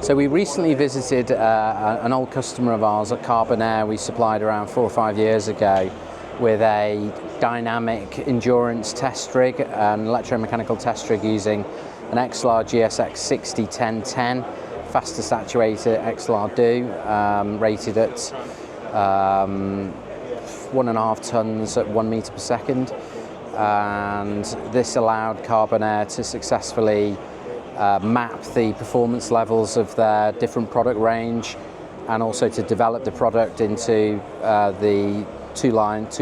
So we recently visited an old customer of ours at Carbon Air. We supplied around 4 or 5 years ago with a dynamic endurance test rig, an electro-mechanical test rig using an Exlar GSX60 1010, fastest actuator Exlar do, rated at 1.5 tons at 1 meter per second. And this allowed Carbon Air to successfully map the performance levels of their different product range, and also to develop the product into the two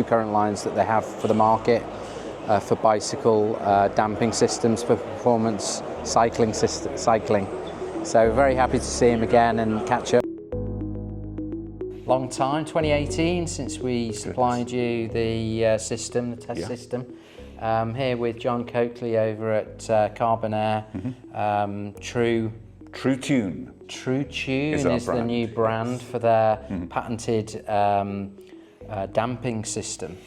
current lines that they have for the market for bicycle damping systems for performance cycling. So very happy to see him again and catch up. Long time, 2018 since we supplied you the system, the test system. Here with John Coakley over at Carbon Air. TruTune. TruTune is the new brand for their patented damping system.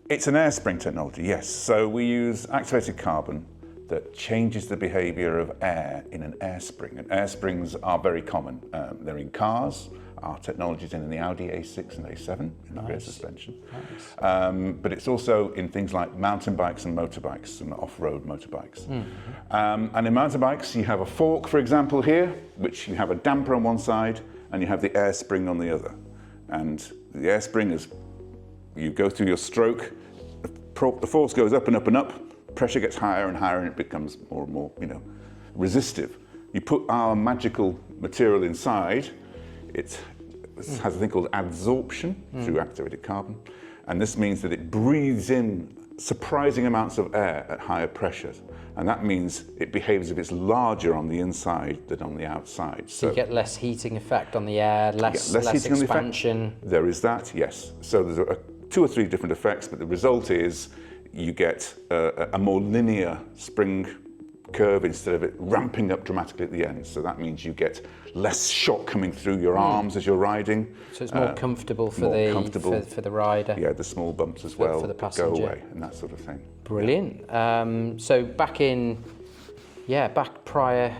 It's an Airspring technology, yes. So we use activated carbon that changes the behaviour of air in an airspring. And airsprings are very common. They're in cars. Our technology is in the Audi A6 and A7 in the rear suspension. Nice. But it's also in things like mountain bikes and motorbikes and off-road motorbikes. And in mountain bikes, you have a fork, for example, here, which you have a damper on one side and you have the air spring on the other. And the air spring is, you go through your stroke, the force goes up and up and up, pressure gets higher and higher, and it becomes more and more, resistive. You put our magical material inside, it has a thing called adsorption through activated carbon, and this means that it breathes in surprising amounts of air at higher pressures, and that means it behaves as if it's larger on the inside than on the outside. So you get less heating effect on the air, less expansion. There is that, yes. So there's 2 or 3 different effects, but the result is you get a more linear spring curve instead of it ramping up dramatically at the end. So that means you get less shock coming through your arms as you're riding. So it's more comfortable for the rider. Yeah, the small bumps as well for the passenger. go away and that sort of thing. Brilliant. So back prior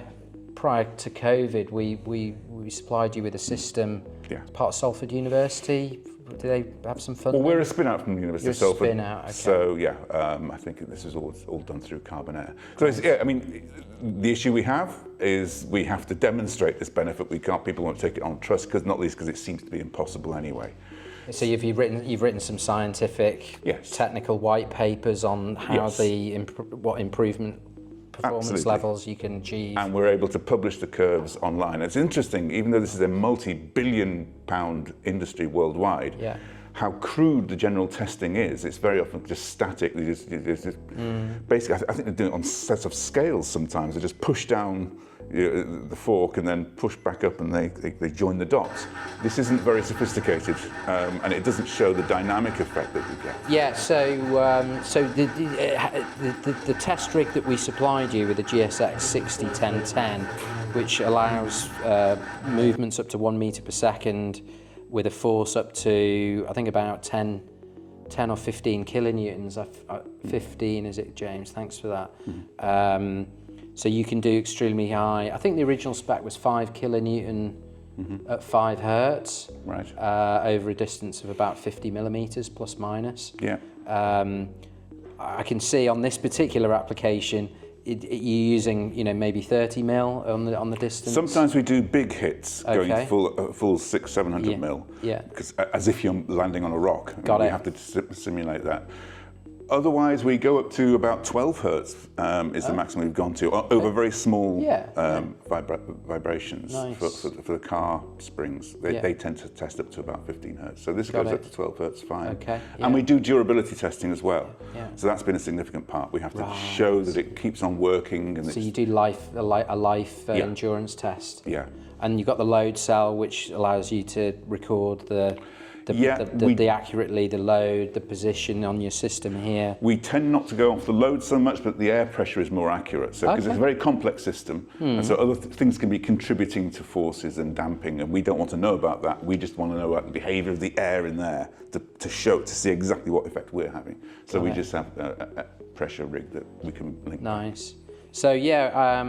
to COVID, we supplied you with a system as part of Salford University. Do they have some funding? Well, we're a spin-out from the University of Salford. Spin-out, okay. So yeah, I think this is all done through Carbon Air. So the issue we have is we have to demonstrate this benefit. People won't take it on trust, not least because it seems to be impossible anyway. So you've written some scientific, technical white papers on how what improvement performance levels you can achieve. And we're able to publish the curves online. It's interesting, even though this is a multi-billion-pound industry worldwide, how crude the general testing is. It's very often just static. Basically, I think they're doing it on sets of scales sometimes. They just push down the fork and then push back up, and they join the dots. This isn't very sophisticated, and it doesn't show the dynamic effect that you get. Yeah, so the test rig that we supplied you with the GSX60 1010, which allows movements up to 1 meter per second with a force up to, I think, about 10 or 15 kilonewtons. 15, is it, James? Thanks for that. So you can do extremely high. I think the original spec was 5 kilonewton at 5 hertz, over a distance of about 50 millimeters plus minus. Yeah. I can see on this particular application, you're using, maybe 30 mil on the distance. Sometimes we do big hits, going full 600-700 mil. Yeah. Because as if you're landing on a rock. Got it. You have to simulate that. Otherwise, we go up to about 12 hertz is the maximum we've gone to, over very small vibrations. Nice. for the car springs. They tend to test up to about 15 hertz. So this goes up to 12 hertz, fine. Okay. Yeah. And we do durability testing as well. Yeah. So that's been a significant part. We have to show that it keeps on working. And so you do a life endurance test. Yeah. And you've got the load cell, which allows you to record accurately the load, the position on your system here. We tend not to go off the load so much, but the air pressure is more accurate. So because it's a very complex system, and so other things can be contributing to forces and damping, and we don't want to know about that. We just want to know about the behaviour of the air in there to see exactly what effect we're having. So we just have a pressure rig that we can link. Nice. So yeah,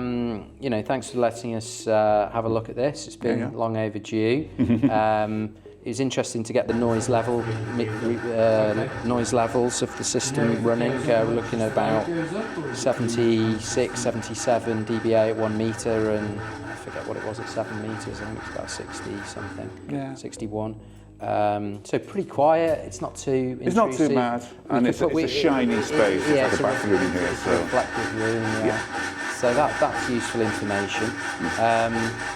you know, thanks for letting us have a look at this. It's been long overdue. It was interesting to get the noise levels of the system running. We're looking at about 76, 77 dBA at 1 meter, and I forget what it was at 7 meters. I think it was about 60 something, 61. So pretty quiet. It's not too intrusive. It's not too mad, and it's a shiny space. Yeah, it's like a bathroom in here. It's a reflective room. Yeah. So that's useful information.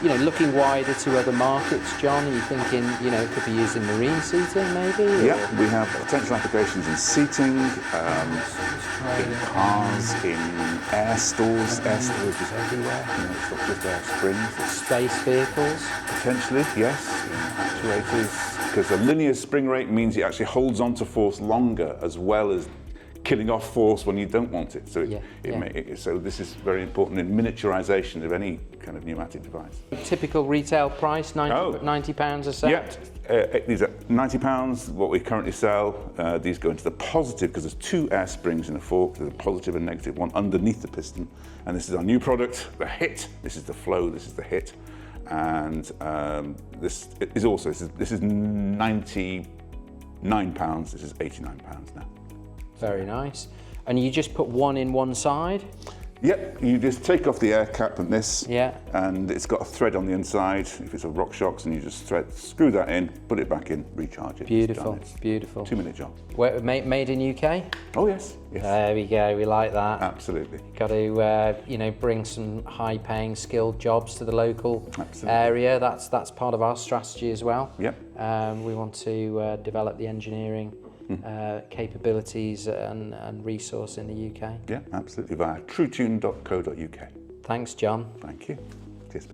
You know, looking wider to other markets, John, are you thinking, you know, it could be used in marine seating maybe? Yeah, we have potential applications in seating, in cars, in air stores. Air storage is everywhere. You know, it's not just Airspring. Space vehicles? Potentially, yes. In actuators, because a linear spring rate means it actually holds on to force longer, as well as killing off force when you don't want it. So so this is very important in miniaturization of any kind of pneumatic device. Typical retail price, £90 a set? Yeah, these are £90, what we currently sell. These go into the positive because there's 2 air springs in a fork. There's a positive and negative one underneath the piston. And this is our new product, the hit. This is the flow, this is the hit. And this is £99, this is £89 now. Very nice. And you just put one in one side? Yep, you just take off the air cap and this, yeah, and it's got a thread on the inside. If it's a RockShox, and you just screw that in, put it back in, recharge it. Beautiful, beautiful. 2-minute job. Made in UK? Oh yes, yes. There we go. We like that. Absolutely. Got to you know, bring some high-paying, skilled jobs to the local area. That's part of our strategy as well. Yep. We want to develop the engineering capabilities and resource in the UK. Yeah, absolutely, via TruTune.co.uk. Thanks, John. Thank you. Cheers.